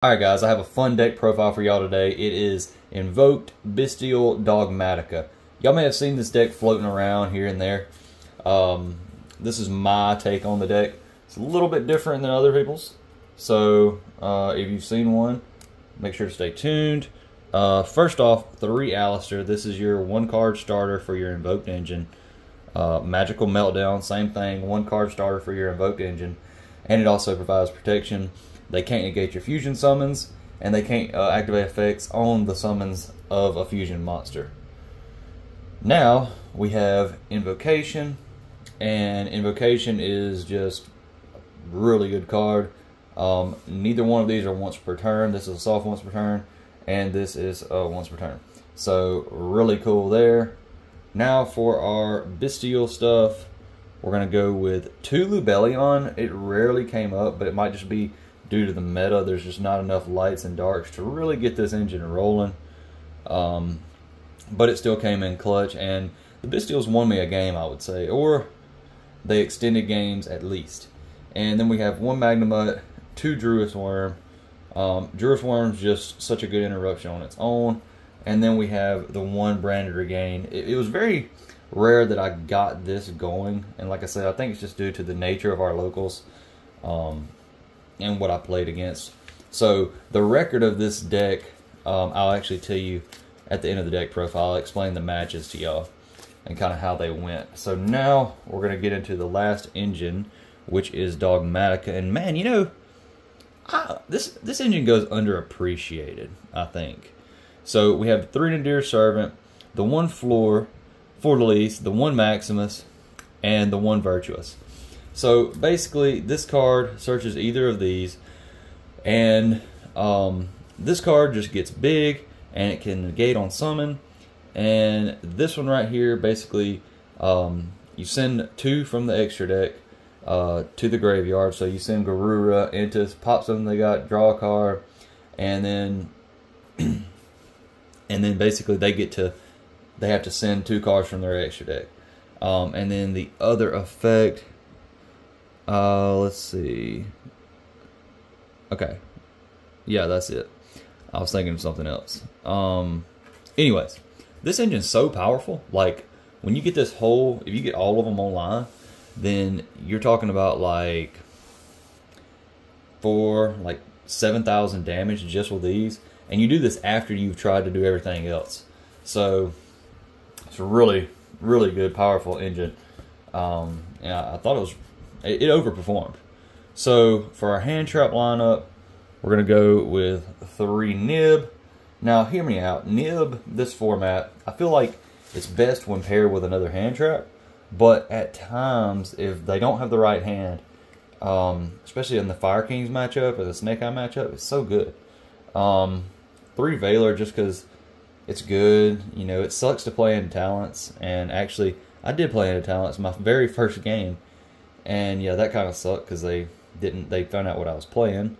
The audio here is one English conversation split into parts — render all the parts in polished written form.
Alright guys, I have a fun deck profile for y'all today. It is Invoked Bystial Dogmatika. Y'all may have seen this deck floating around here and there. This is my take on the deck. It's a little bit different than other people's. So if you've seen one, make sure to stay tuned. First off, 3 Alistair. This is your 1-card starter for your Invoked engine. Magical Meltdown, same thing. 1-card starter for your Invoked engine. And it also provides protection. They can't negate your fusion summons, and they can't activate effects on the summons of a fusion monster. Now, we have Invocation, and Invocation is just a really good card. Neither one of these are once per turn. This is a soft once per turn, and this is a once per turn. So, really cool there. Now, for our Bystial stuff, we're going to go with 2 Lubellion. It rarely came up, but it might just be due to the meta. There's just not enough lights and darks to really get this engine rolling. But it still came in clutch, and the Bystials won me a game, I would say, or they extended games at least. And then we have 1 Magnamut, 2 Druis Worm. Druis Worm's just such a good interruption on its own. And then we have the 1 Branded Regain. It was very rare that I got this going, and like I said, I think it's just due to the nature of our locals. And what I played against. So the record of this deck, I'll actually tell you at the end of the deck profile. I'll explain the matches to y'all and kind of how they went. So now we're going to get into the last engine, which is Dogmatika. And man, you know, this engine goes underappreciated, I think. So we have the 3 Nadir Servant, the 1 Fleur-de-Lis, the 1 Maximus, and the 1 Virtuous. So basically, this card searches either of these, and this card just gets big, and it can negate on summon. And this one right here, basically, you send 2 from the extra deck to the graveyard. So you send Garura, Entis, pop something they got, draw a card, and then basically they have to send 2 cards from their extra deck. And then the other effect. Let's see. Okay. Yeah, that's it. I was thinking of something else. Anyways, this engine's so powerful. Like, when you get this whole, if you get all of them online, then you're talking about like 7,000 damage just with these. And you do this after you've tried to do everything else. So, it's a really, really good, powerful engine. And I thought it overperformed. So for our hand trap lineup, we're going to go with 3 Nib. Now hear me out. Nib, this format, I feel like it's best when paired with another hand trap. But at times, if they don't have the right hand, especially in the Fire Kings matchup or the Snake Eye matchup, it's so good. 3 Valor, just because it's good. You know, it sucks to play in Talents. And actually, I did play in Talents my very first game. And yeah, that kind of sucked because they found out what I was playing.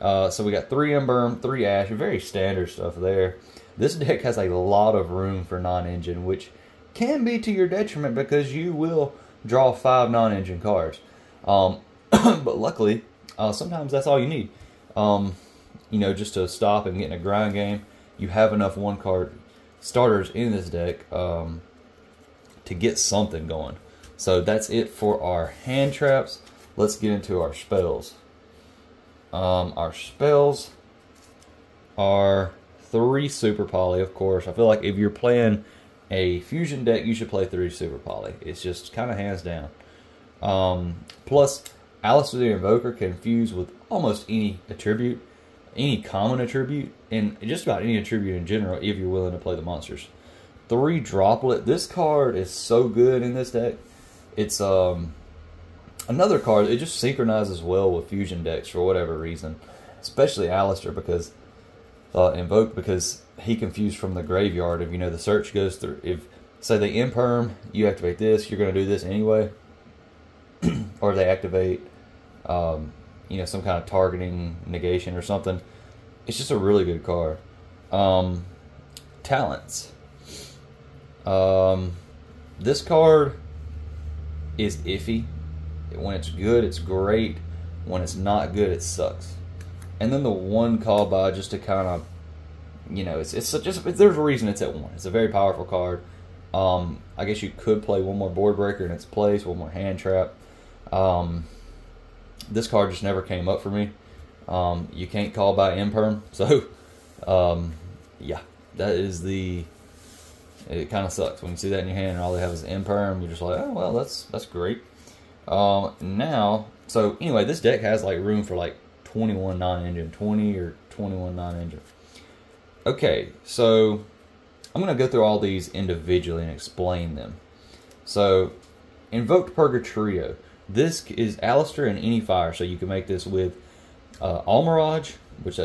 So we got 3 Ember, 3 Ash, very standard stuff there. This deck has a lot of room for non-engine, which can be to your detriment because you will draw 5 non-engine cards. But luckily, sometimes that's all you need. You know, just to stop and get in a grind game, you have enough 1-card starters in this deck to get something going. So that's it for our hand traps. Let's get into our spells. Our spells are 3 Super Poly, of course. I feel like if you're playing a fusion deck, you should play 3 Super Poly. It's just kind of hands down. Plus, Alistair the Invoker can fuse with almost any attribute, any common attribute, and just about any attribute in general if you're willing to play the monsters. 3 Droplet. This card is so good in this deck. It's another card. It just synchronizes well with fusion decks for whatever reason, especially Alistair because Invoke, because he can fuse from the graveyard. If you know the search goes through, if say they imperm, you activate this, you're going to do this anyway, or they activate you know, some kind of targeting negation or something. It's just a really good card. Talents. This card is iffy. When it's good, it's great. When it's not good, it sucks. And then the 1 call by, just to kind of, you know, there's a reason it's at 1. It's a very powerful card. I guess you could play 1 more board breaker in its place, 1 more hand trap. This card just never came up for me. You can't call by imperm, so yeah, that is it kind of sucks when you see that in your hand and all they have is imperm. You're just like, oh well, that's great. Now, so anyway, this deck has like room for like 21 non-engine, 20 or 21 non-engine. Okay, so I'm going to go through all these individually and explain them. So, Invoked Purgatrio. This is Alistair and any fire, so you can make this with Almirage, which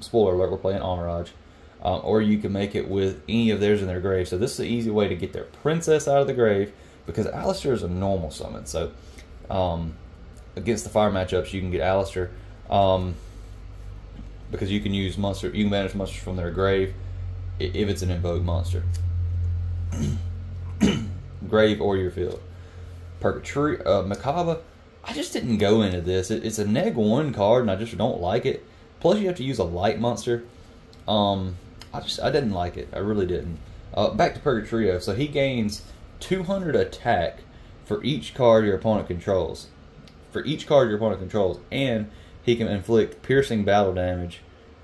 spoiler alert, we're playing Almirage, or you can make it with any of theirs in their grave. So this is an easy way to get their princess out of the grave, because Alistair is a normal summon. So against the fire matchups, you can get Alistair, because you can use monster. You can banish monsters from their grave if it's an invoked monster, grave or your field. Purgatrio, Macabre. I just didn't go into this. It's a neg 1 card, and I just don't like it. Plus, you have to use a light monster. I didn't like it. I really didn't. Back to Purgatrio. So he gains 200 attack for each card your opponent controls. And he can inflict piercing battle damage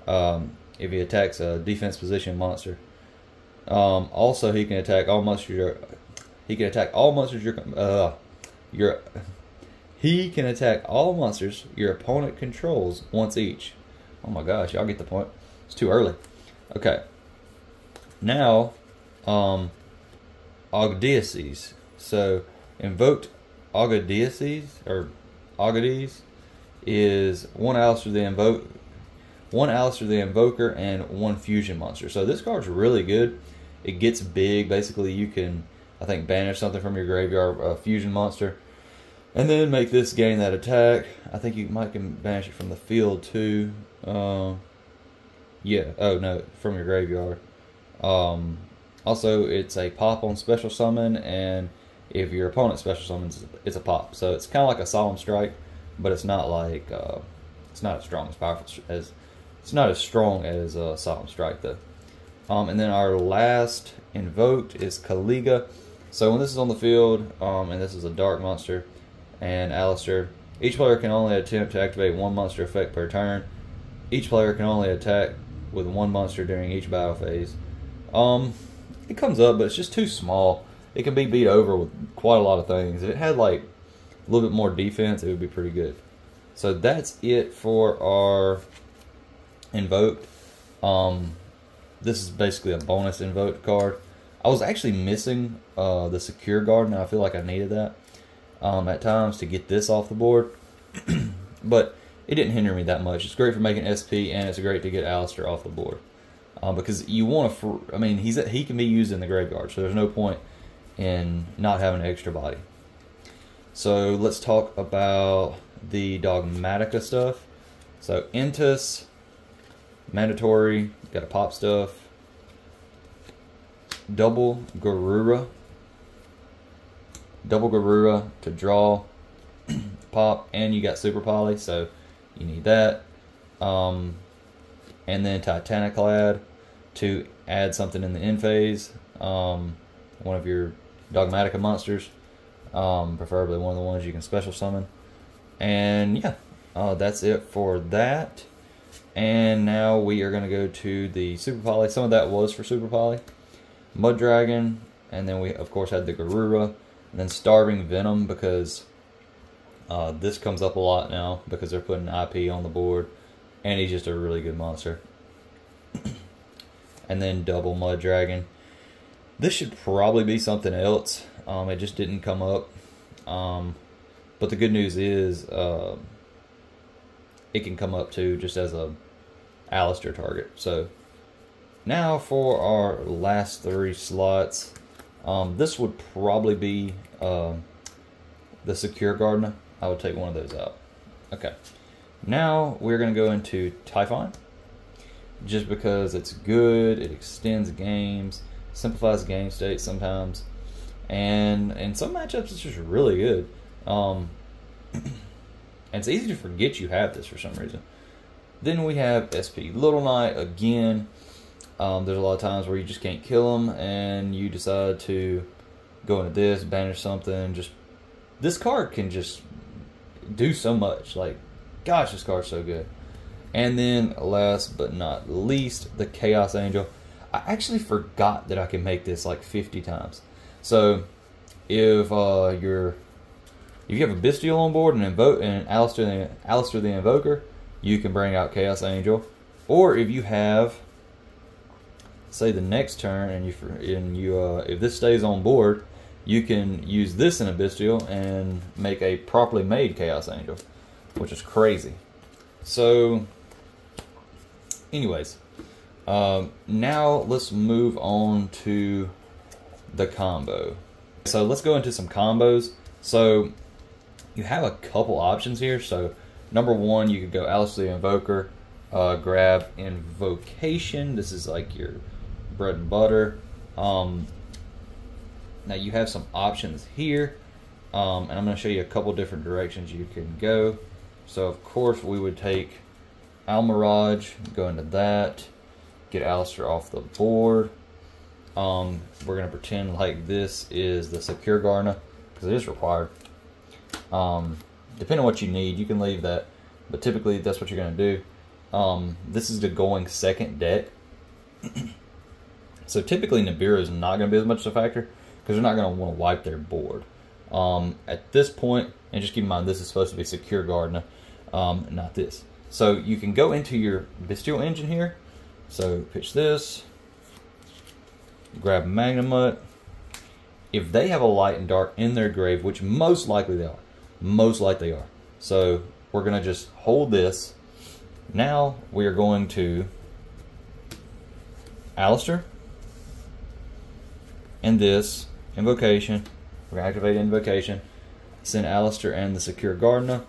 if he attacks a defense position monster. Also, he can attack all monsters. He can attack all monsters your opponent controls once each. Oh my gosh, y'all get the point. It's too early. Okay. Now, Ogdiaces. So, Invoked Ogdiaces, or Ogdies, is 1 Alistair the Invoker, and 1 fusion monster. So this card's really good. It gets big. Basically, you can, I think, banish something from your graveyard, a fusion monster, and then make this gain that attack. I think you might can banish it from the field too. Yeah. Oh no, from your graveyard. Also, it's a pop on special summon, and if your opponent special summons, it's a pop. So it's kind of like a Solemn Strike, but it's not like it's not as strong as powerful as Solemn Strike though. And then our last Invoked is Caliga. So when this is on the field, and this is a dark monster, and Alistair, each player can only attempt to activate 1 monster effect per turn. Each player can only attack with 1 monster during each battle phase. It comes up, but it's just too small. It can be beat over with quite a lot of things. If it had like a little bit more defense, it would be pretty good. So that's it for our Invoked. This is basically a bonus Invoked card. I was actually missing the Secure Guard, and I feel like I needed that at times to get this off the board. But it didn't hinder me that much. It's great for making SP, and it's great to get Alistair off the board. Because you want to, I mean, he can be used in the graveyard, so there's no point in not having an extra body. So let's talk about the Dogmatika stuff. So Intus, mandatory, got a pop stuff. Double Garura to draw, pop, and you got Super Poly, so you need that. And then Titaniclad to add something in the end phase. One of your Dogmatika monsters, preferably one of the ones you can special summon. And yeah, that's it for that. And now we are going to go to the Super Poly. Some of that was for Super Poly. Mud Dragon, and then we of course had the Garura, and then Starving Venom, because this comes up a lot now because they're putting IP on the board, and he's just a really good monster. And then double Mud Dragon. This should probably be something else. It just didn't come up. But the good news is it can come up too, just as a Alistair target. So now for our last 3 slots. This would probably be the Secure Gardener. I would take one of those out. Okay. Now we're going to go into Typhon. Just because it's good, it extends games, simplifies game state sometimes, and in some matchups it's just really good. And it's easy to forget you have this for some reason. Then we have SP Little Knight again. There's a lot of times where you just can't kill them, and you decide to go into this, banish something. Just this card can just do so much. Like, gosh, this card's so good. And then last but not least, the Chaos Angel. I actually forgot that I can make this like 50 times. So if you have a Bystial on board and Alistair the Invoker, you can bring out Chaos Angel. Or if you have, say, the next turn, and if this stays on board, you can use this in a Bystial and make a properly made Chaos Angel, which is crazy. So, anyways, now let's move on to the combo. So let's go into some combos. So you have a couple options here. So number one, you could go Alistair the Invoker, grab Invocation. This is like your bread and butter. Now you have some options here, and I'm going to show you a couple different directions you can go. So of course we would take Almirage, go into that, get Alistair off the board. We're going to pretend like this is the Secure Gardener, because it is required. Depending on what you need, you can leave that, but typically that's what you're going to do. This is the going second deck. So typically Nibiru is not going to be as much of a factor, because they're not going to want to wipe their board. At this point, and just keep in mind this is supposed to be Secure Gardener, not this. So you can go into your Bystial engine here. So pitch this, grab Magnemite. If they have a light and dark in their grave, which most likely they are, so we're going to just hold this. Now we are going to Alistair and this Invocation. We're going to activate Invocation, send Alistair and the Secure Gardener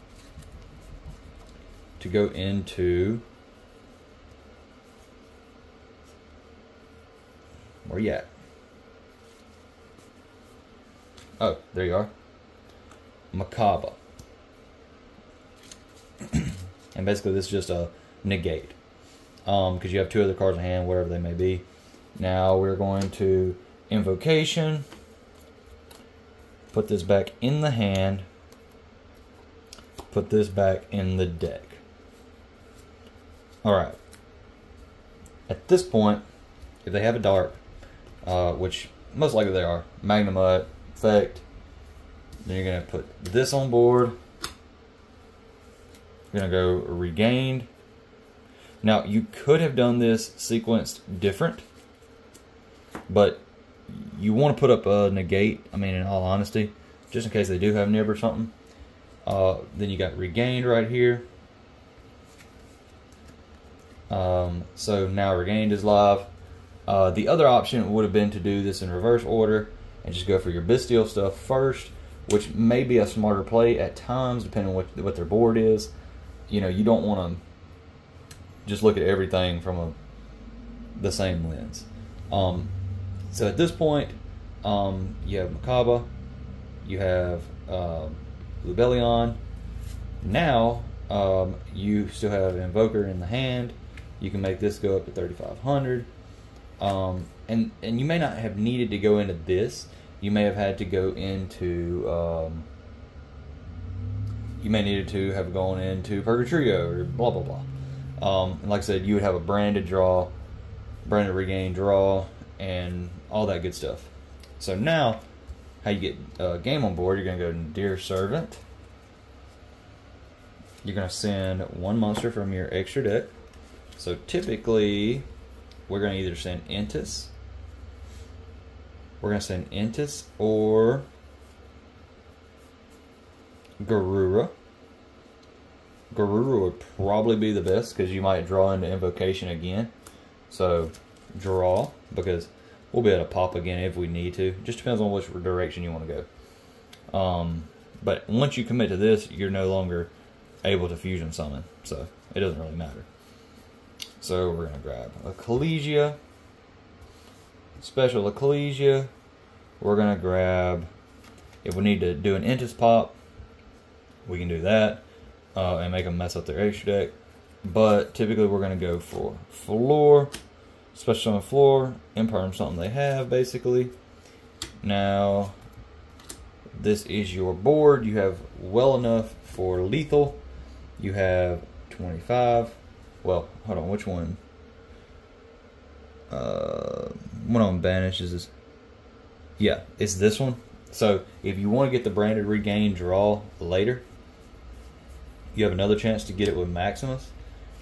to go into, where you at? Oh, there you are. Macabre. And basically this is just a negate, because you have two other cards in hand, whatever they may be. Now we're going to Invocation, put this back in the hand, put this back in the deck. Alright. At this point, if they have a dark, which most likely they are, Magnemite, effect, then you're going to put this on board. You're going to go Regained. Now, you could have done this sequenced different, but you want to put up a negate, I mean, in all honesty, just in case they do have nib or something. Then you got Regained right here. So now Regained is live. The other option would have been to do this in reverse order and just go for your Bystial stuff first, which may be a smarter play at times, depending on what their board is. You know, you don't want to just look at everything from the same lens. So at this point, you have Macabre, you have Lubellion. Now, you still have Invoker in the hand. You can make this go up to 3,500. And you may not have needed to go into this. You may have had to go into, you may needed to have gone into Purgatrio or blah, blah, blah. And like I said, you would have a branded draw, branded regain draw, and all that good stuff. So now, how you get game on board, you're going to go to Dear Servant. You're going to send one monster from your extra deck. So typically, we're going to either send Entis, or Garura. Garura would probably be the best, because you might draw into Invocation again. So draw, because we'll be able to pop again if we need to. Just depends on which direction you want to go. But once you commit to this, you're no longer able to fusion summon, so it doesn't really matter. So we're going to grab a Collegia, special Collegia. We're going to grab, if we need to do an Entis pop, we can do that and make them mess up their extra deck. but typically we're going to go for floor, special on floor, Empire, something they have basically. Now, this is your board. You have well enough for lethal. You have 25. Well, hold on, which one? One on banishes is, yeah, it's this one. So if you want to get the branded regain draw later, you have another chance to get it with Maximus.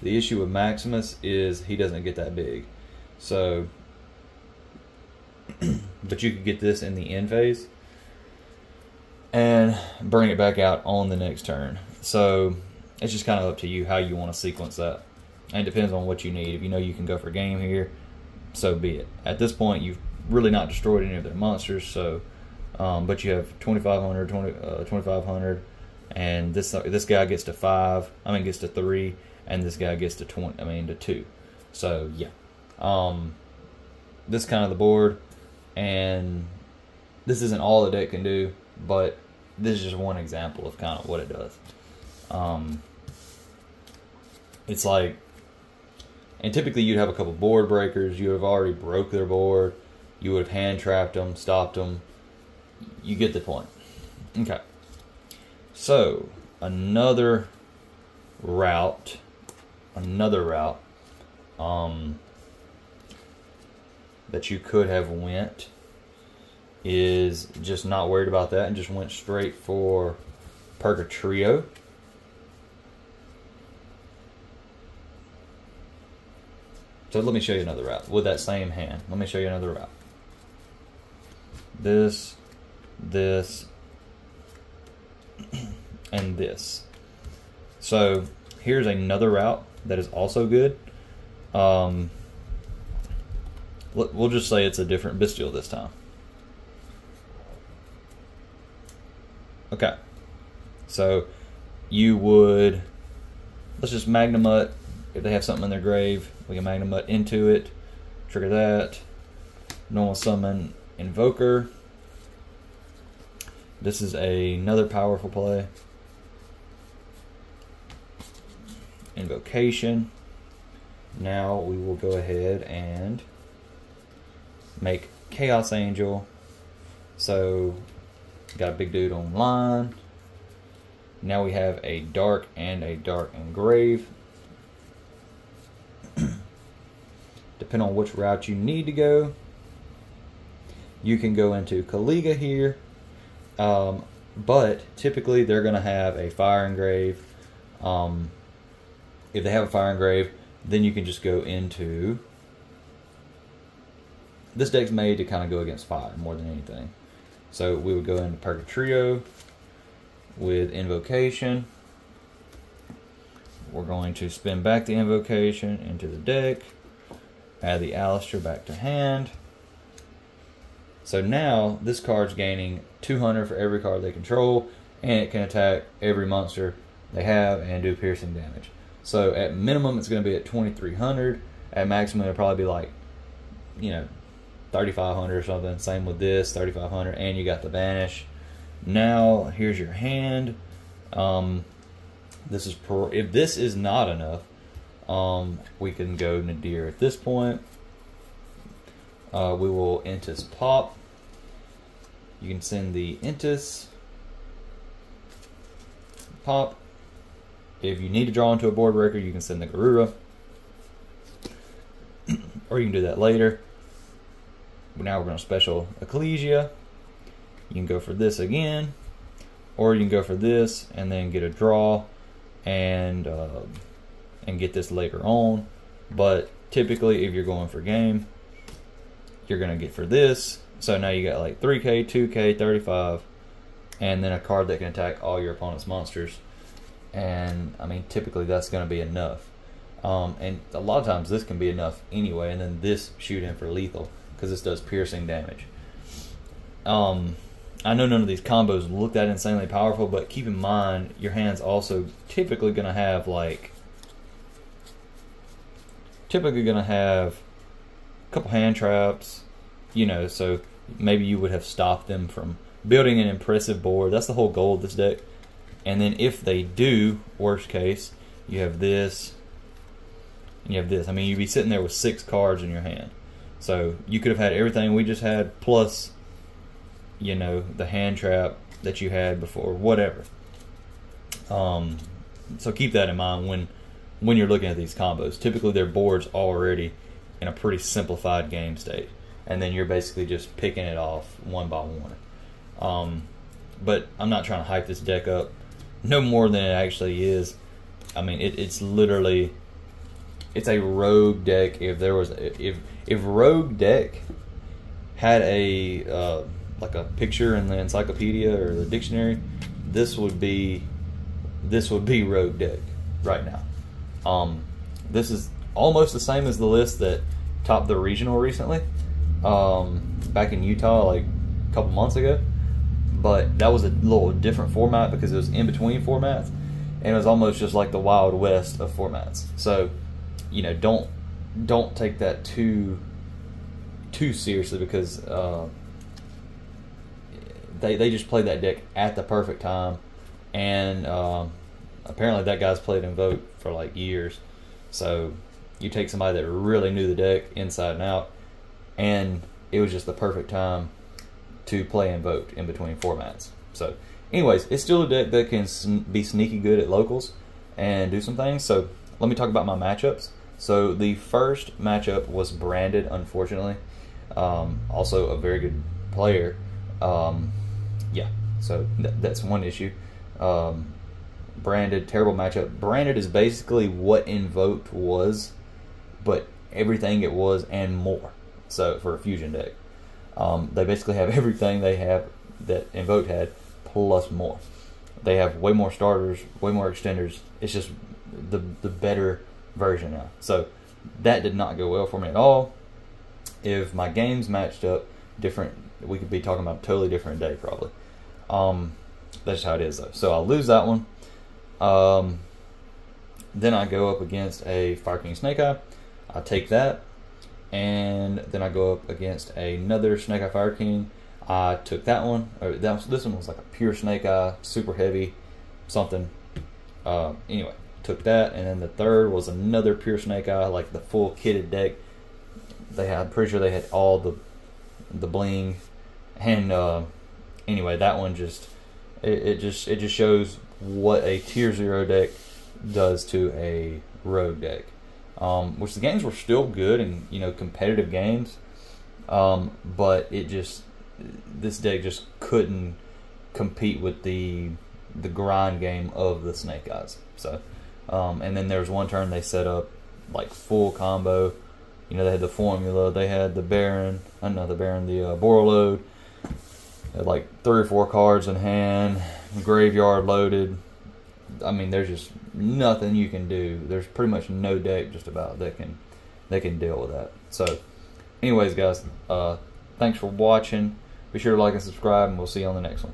The issue with Maximus is he doesn't get that big. So, but you could get this in the end phase and bring it back out on the next turn. So it's just kind of up to you how you want to sequence that. And it depends on what you need. If you know you can go for game here, so be it. At this point, you've really not destroyed any of their monsters, so but you have 2,500, 2,500, and this guy gets to 5. I mean, gets to 3, and this guy gets to 20. I mean, to 2. So yeah, this is kind of the board, and this isn't all the deck can do, but this is just one example of kind of what it does. It's like, and typically you'd have a couple board breakers. You have already broke their board. You would have hand trapped them, stopped them. You get the point. Okay. So another route that you could have went is just not worried about that and just went straight for Purgatrio. So let me show you another route with that same hand. Let me show you another route. This, and this. So here's another route that is also good. We'll just say it's a different Bystial this time. Okay. So you would, let's just Magnamut. If they have something in their grave, we can Magnamut into it, trigger that, normal summon Invoker. This is another powerful play. Invocation. Now we will go ahead and make Chaos Angel. So, got a big dude online. Now we have a dark and a dark engrave. Depending on which route you need to go, you can go into Kaliga here, but typically they're going to have a fire engrave. If they have a fire engrave, then you can just go into, this deck's made to kind of go against fire more than anything. So we would go into Purgatrio with Invocation. We're going to spin back the Invocation into the deck, add the Alistair back to hand. So now this card's gaining 200 for every card they control, and it can attack every monster they have and do piercing damage. So at minimum it's going to be at 2,300. At maximum it'll probably be like, 3,500 or something. Same with this, 3,500, and you got the banish. Now here's your hand. This is if this is not enough, we can go Nadir at this point. We will Intis pop. You can send the Intis pop. If you need to draw into a board breaker, you can send the Garura, or you can do that later. But now we're going to special Ecclesia. You can go for this again, or you can go for this and then get a draw and get this later on. But typically, if you're going for game, you're going to get for this. So now you got like 3K, 2K, 35, and then a card that can attack all your opponent's monsters. And I mean, typically that's going to be enough. And a lot of times this can be enough anyway, and then this shoot in for lethal because this does piercing damage. I know none of these combos look that insanely powerful, but keep in mind your hand's also typically going to have like a couple hand traps, so maybe you would have stopped them from building an impressive board. That's the whole goal of this deck. And then if they do, worst case, you have this, and you have this. I mean, you'd be sitting there with 6 cards in your hand. So you could have had everything we just had, plus, you know, the hand trap that you had before, whatever. So keep that in mind when you're looking at these combos. Typically, their board's already in a pretty simplified game state, and then you're basically just picking it off one by one. But I'm not trying to hype this deck up no more than it actually is. I mean, it's literally, it's a rogue deck. If there was, if rogue deck had a like a picture in the encyclopedia or the dictionary, this would be rogue deck right now. This is almost the same as the list that topped the regional recently, back in Utah, like a couple months ago. But that was a little different format because it was in between formats, and it was almost just like the Wild West of formats. So, you know, don't take that too seriously, because they just played that deck at the perfect time, and apparently that guy's played Invoked for like years. So you take somebody that really knew the deck inside and out, and it was just the perfect time to play Invoked in between formats. So anyways, it's still a deck that can be sneaky good at locals and do some things. So let me talk about my matchups. So the first matchup was Branded, unfortunately. Also a very good player. Yeah, so that's one issue. Branded, terrible matchup. Branded is basically what Invoked was, but everything it was and more. So for a fusion deck, they basically have everything they have that Invoked had, plus more. They have way more starters, way more extenders. It's just the better version now. So that did not go well for me at all. If my games matched up different, we could be talking about a totally different day probably. That's just how it is though. So I'll lose that one. Then I go up against a Fire King Snake Eye. I take that. And then I go up against another Snake Eye Fire King. I took that one. This one was like a pure Snake Eye, super heavy, something. Anyway, took that. And then the third was another pure Snake Eye, like the full kitted deck. I'm pretty sure they had all the bling. And anyway, that one just it just shows what a tier 0 deck does to a rogue deck. Which the games were still good and, you know, competitive games, but this deck just couldn't compete with the grind game of the Snake Eyes. So, and then there was one turn they set up like full combo. You know, they had the formula, they had the Baron, the Borreload, had like 3 or 4 cards in hand, graveyard loaded. I mean, there's just nothing you can do. There's pretty much no deck just about that can deal with that. So anyways, guys, thanks for watching. Be sure to like and subscribe, and we'll see you on the next one.